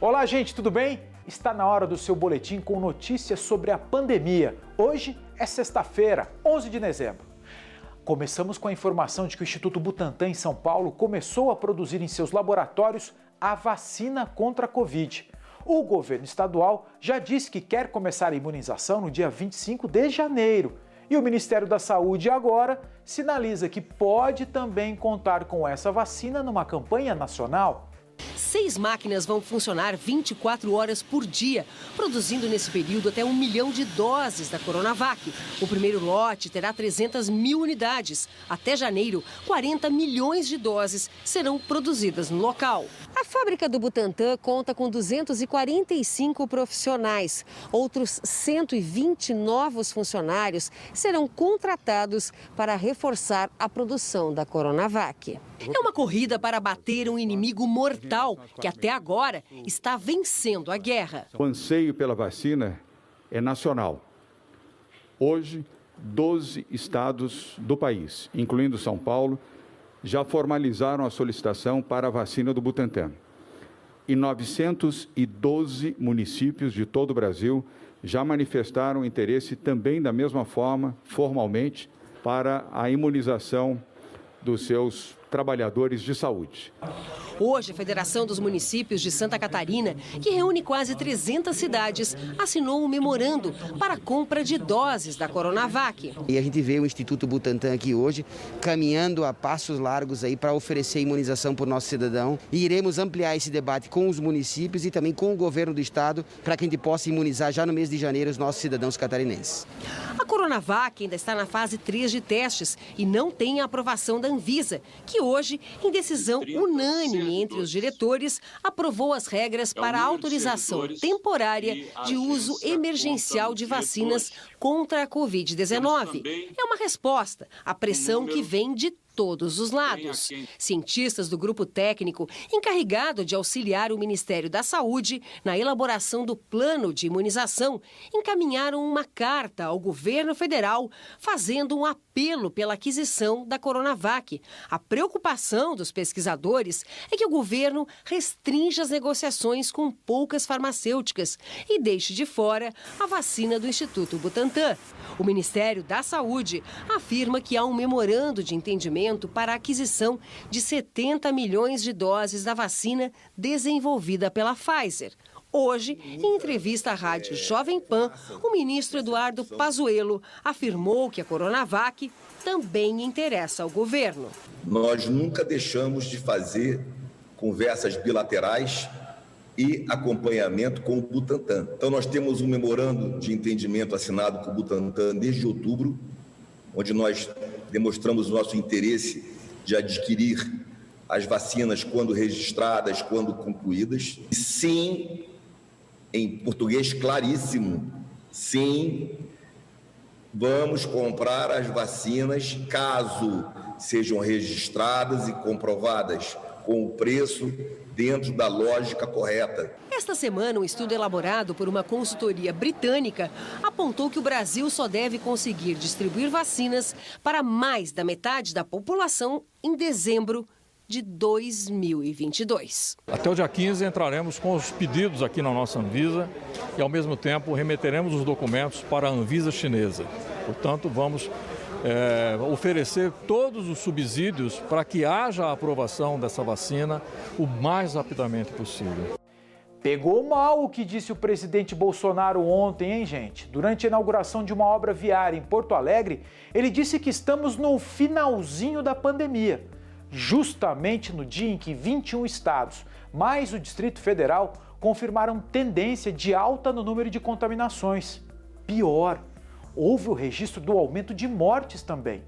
Olá, gente, tudo bem? Está na hora do seu boletim com notícias sobre a pandemia. Hoje é sexta-feira, 11 de dezembro. Começamos com a informação de que o Instituto Butantan, em São Paulo, começou a produzir em seus laboratórios a vacina contra a Covid. O governo estadual já disse que quer começar a imunização no dia 25 de janeiro. E o Ministério da Saúde agora sinaliza que pode também contar com essa vacina numa campanha nacional. 6 máquinas vão funcionar 24 horas por dia, produzindo nesse período até 1 milhão de doses da Coronavac. O primeiro lote terá 300 mil unidades. Até janeiro, 40 milhões de doses serão produzidas no local. A fábrica do Butantan conta com 245 profissionais. Outros 120 novos funcionários serão contratados para reforçar a produção da Coronavac. É uma corrida para bater um inimigo mortal que até agora está vencendo a guerra. O anseio pela vacina é nacional. Hoje, 12 estados do país, incluindo São Paulo, já formalizaram a solicitação para a vacina do Butantan. E 912 municípios de todo o Brasil já manifestaram interesse também da mesma forma, formalmente, para a imunização dos seus trabalhadores de saúde. Hoje, a Federação dos Municípios de Santa Catarina, que reúne quase 300 cidades, assinou um memorando para a compra de doses da Coronavac. E a gente vê o Instituto Butantan aqui hoje caminhando a passos largos aí para oferecer imunização para o nosso cidadão. E iremos ampliar esse debate com os municípios e também com o governo do estado para que a gente possa imunizar já no mês de janeiro os nossos cidadãos catarinenses. A Coronavac ainda está na fase 3 de testes e não tem a aprovação da Anvisa, que hoje, em decisão unânime entre os diretores, aprovou as regras para a autorização temporária de uso emergencial de vacinas contra a Covid-19. É uma resposta à pressão que vem de todos os lados. Cientistas do grupo técnico encarregado de auxiliar o Ministério da Saúde na elaboração do plano de imunização encaminharam uma carta ao governo federal fazendo um apelo pela aquisição da Coronavac. A preocupação dos pesquisadores é que o governo restrinja as negociações com poucas farmacêuticas e deixe de fora a vacina do Instituto Butantan. O Ministério da Saúde afirma que há um memorando de entendimento para a aquisição de 70 milhões de doses da vacina desenvolvida pela Pfizer. Hoje, em entrevista à rádio Jovem Pan, o ministro Eduardo Pazuello afirmou que a Coronavac também interessa ao governo. Nós nunca deixamos de fazer conversas bilaterais e acompanhamento com o Butantan. Então, nós temos um memorando de entendimento assinado com o Butantan desde outubro, onde nós demonstramos o nosso interesse de adquirir as vacinas quando registradas, quando concluídas. Sim, em português claríssimo, sim, vamos comprar as vacinas caso sejam registradas e comprovadas com o preço dentro da lógica correta. Esta semana, um estudo elaborado por uma consultoria britânica apontou que o Brasil só deve conseguir distribuir vacinas para mais da metade da população em dezembro de 2022. Até o dia 15 entraremos com os pedidos aqui na nossa Anvisa e, ao mesmo tempo, remeteremos os documentos para a Anvisa chinesa. Portanto, vamos oferecer todos os subsídios para que haja a aprovação dessa vacina o mais rapidamente possível. Pegou mal o que disse o presidente Bolsonaro ontem, hein, gente? Durante a inauguração de uma obra viária em Porto Alegre, ele disse que estamos no finalzinho da pandemia, justamente no dia em que 21 estados, mais o Distrito Federal, confirmaram tendência de alta no número de contaminações. Pior, houve o registro do aumento de mortes também.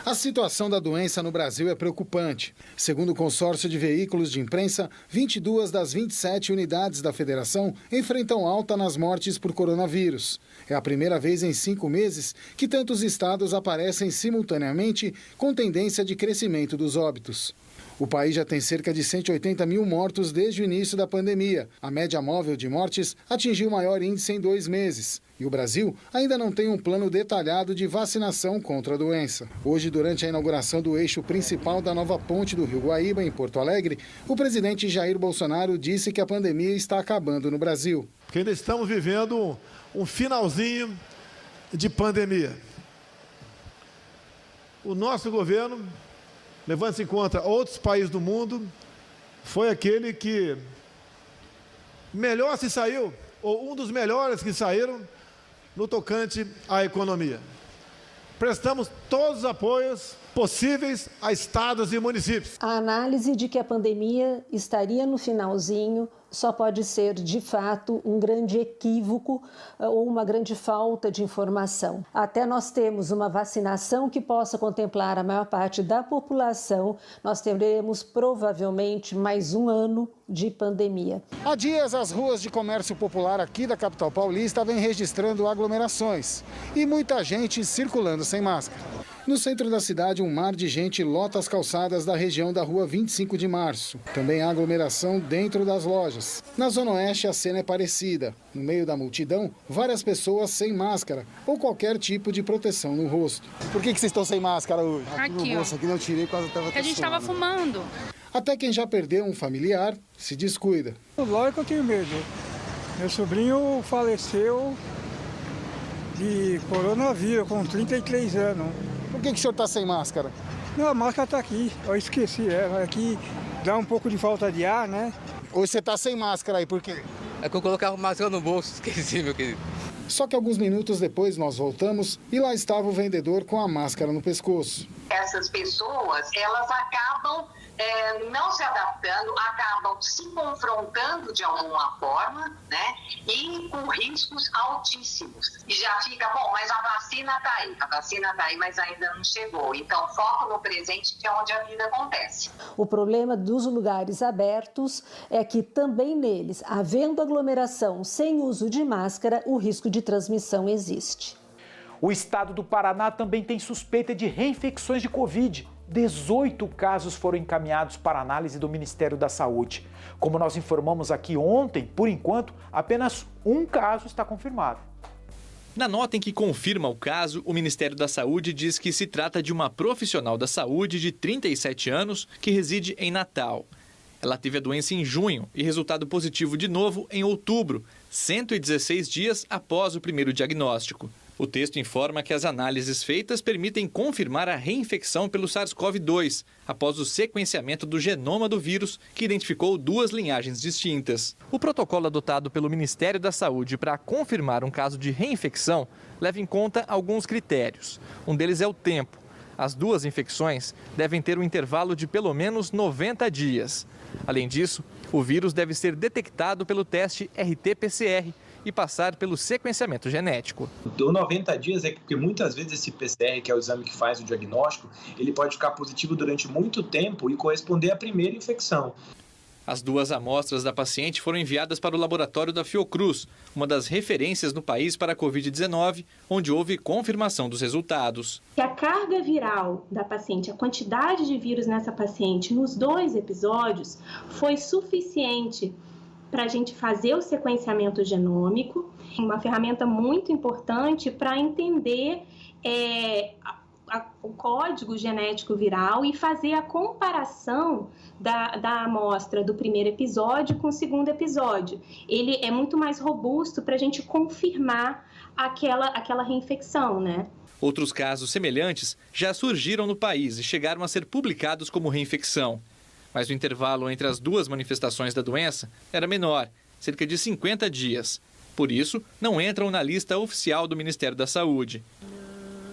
A situação da doença no Brasil é preocupante. Segundo o consórcio de veículos de imprensa, 22 das 27 unidades da federação enfrentam alta nas mortes por coronavírus. É a primeira vez em 5 meses que tantos estados aparecem simultaneamente com tendência de crescimento dos óbitos. O país já tem cerca de 180 mil mortos desde o início da pandemia. A média móvel de mortes atingiu o maior índice em 2 meses. E o Brasil ainda não tem um plano detalhado de vacinação contra a doença. Hoje, durante a inauguração do eixo principal da nova ponte do Rio Guaíba, em Porto Alegre, o presidente Jair Bolsonaro disse que a pandemia está acabando no Brasil. Que ainda estamos vivendo um finalzinho de pandemia. O nosso governo, levando-se em conta outros países do mundo, foi aquele que melhor se saiu, ou um dos melhores que saíram, no tocante à economia. Prestamos todos os apoios possíveis a estados e municípios. A análise de que a pandemia estaria no finalzinho só pode ser, de fato, um grande equívoco ou uma grande falta de informação. Até nós temos uma vacinação que possa contemplar a maior parte da população, nós teremos provavelmente mais um ano de pandemia. Há dias, as ruas de comércio popular aqui da capital paulista vêm registrando aglomerações e muita gente circulando sem máscara. No centro da cidade, um mar de gente lota as calçadas da região da rua 25 de março. Também há aglomeração dentro das lojas. Na Zona Oeste, a cena é parecida. No meio da multidão, várias pessoas sem máscara ou qualquer tipo de proteção no rosto. Por que vocês estão sem máscara hoje? Aqui, ó. Aqui não tirei quase estava. A gente estava fumando. Até quem já perdeu um familiar se descuida. Lógico que eu tenho medo. Meu sobrinho faleceu de coronavírus com 33 anos. Por que o senhor está sem máscara? Não, a máscara está aqui. Eu esqueci ela. Aqui dá um pouco de falta de ar, né? Hoje você está sem máscara aí, por quê? É que eu colocava máscara no bolso, esqueci, meu querido. Só que alguns minutos depois nós voltamos e lá estava o vendedor com a máscara no pescoço. Essas pessoas, elas acabam não se adaptando, acabam se confrontando de alguma forma, né? E com riscos altíssimos. E já fica, bom, mas a vacina está aí, mas ainda não chegou. Então, foco no presente, que é onde a vida acontece. O problema dos lugares abertos é que também neles, havendo aglomeração sem uso de máscara, o risco de transmissão existe. O estado do Paraná também tem suspeita de reinfecções de Covid. 18 casos foram encaminhados para análise do Ministério da Saúde. Como nós informamos aqui ontem, por enquanto, apenas um caso está confirmado. Na nota em que confirma o caso, o Ministério da Saúde diz que se trata de uma profissional da saúde de 37 anos que reside em Natal. Ela teve a doença em junho e resultado positivo de novo em outubro, 116 dias após o primeiro diagnóstico. O texto informa que as análises feitas permitem confirmar a reinfecção pelo SARS-CoV-2, após o sequenciamento do genoma do vírus, que identificou duas linhagens distintas. O protocolo adotado pelo Ministério da Saúde para confirmar um caso de reinfecção leva em conta alguns critérios. Um deles é o tempo. As duas infecções devem ter um intervalo de pelo menos 90 dias. Além disso, o vírus deve ser detectado pelo teste RT-PCR, e passar pelo sequenciamento genético. O 90 dias é porque muitas vezes esse PCR, que é o exame que faz o diagnóstico, ele pode ficar positivo durante muito tempo e corresponder à primeira infecção. As duas amostras da paciente foram enviadas para o laboratório da Fiocruz, uma das referências no país para a Covid-19, onde houve confirmação dos resultados. A carga viral da paciente, a quantidade de vírus nessa paciente nos 2 episódios foi suficiente para a gente fazer o sequenciamento genômico, uma ferramenta muito importante para entender o código genético viral e fazer a comparação da amostra do primeiro episódio com o segundo episódio. Ele é muito mais robusto para a gente confirmar aquela reinfecção, né? Outros casos semelhantes já surgiram no país e chegaram a ser publicados como reinfecção. Mas o intervalo entre as duas manifestações da doença era menor, cerca de 50 dias. Por isso, não entram na lista oficial do Ministério da Saúde.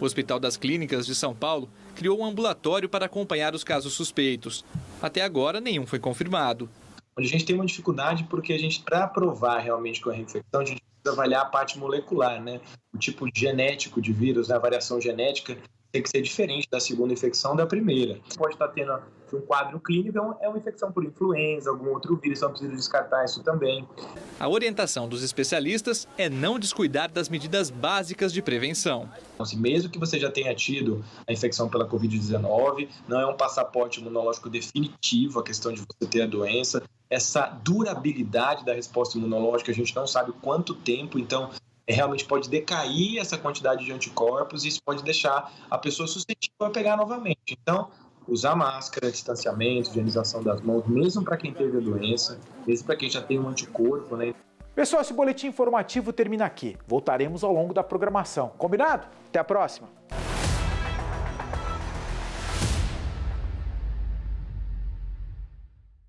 O Hospital das Clínicas de São Paulo criou um ambulatório para acompanhar os casos suspeitos. Até agora, nenhum foi confirmado. A gente tem uma dificuldade porque para provar realmente que é uma reinfecção, a gente precisa avaliar a parte molecular, né? O tipo genético de vírus, a variação genética tem que ser diferente da segunda infecção da primeira. Pode estar tendo um quadro clínico, é uma infecção por influenza, algum outro vírus, então precisa descartar isso também. A orientação dos especialistas é não descuidar das medidas básicas de prevenção. Então, mesmo que você já tenha tido a infecção pela Covid-19, não é um passaporte imunológico definitivo a questão de você ter a doença. Essa durabilidade da resposta imunológica, a gente não sabe quanto tempo, então realmente pode decair essa quantidade de anticorpos e isso pode deixar a pessoa suscetível a pegar novamente. Então, usar máscara, distanciamento, higienização das mãos, mesmo para quem teve a doença, mesmo para quem já tem um anticorpo, né? Pessoal, esse boletim informativo termina aqui. Voltaremos ao longo da programação. Combinado? Até a próxima!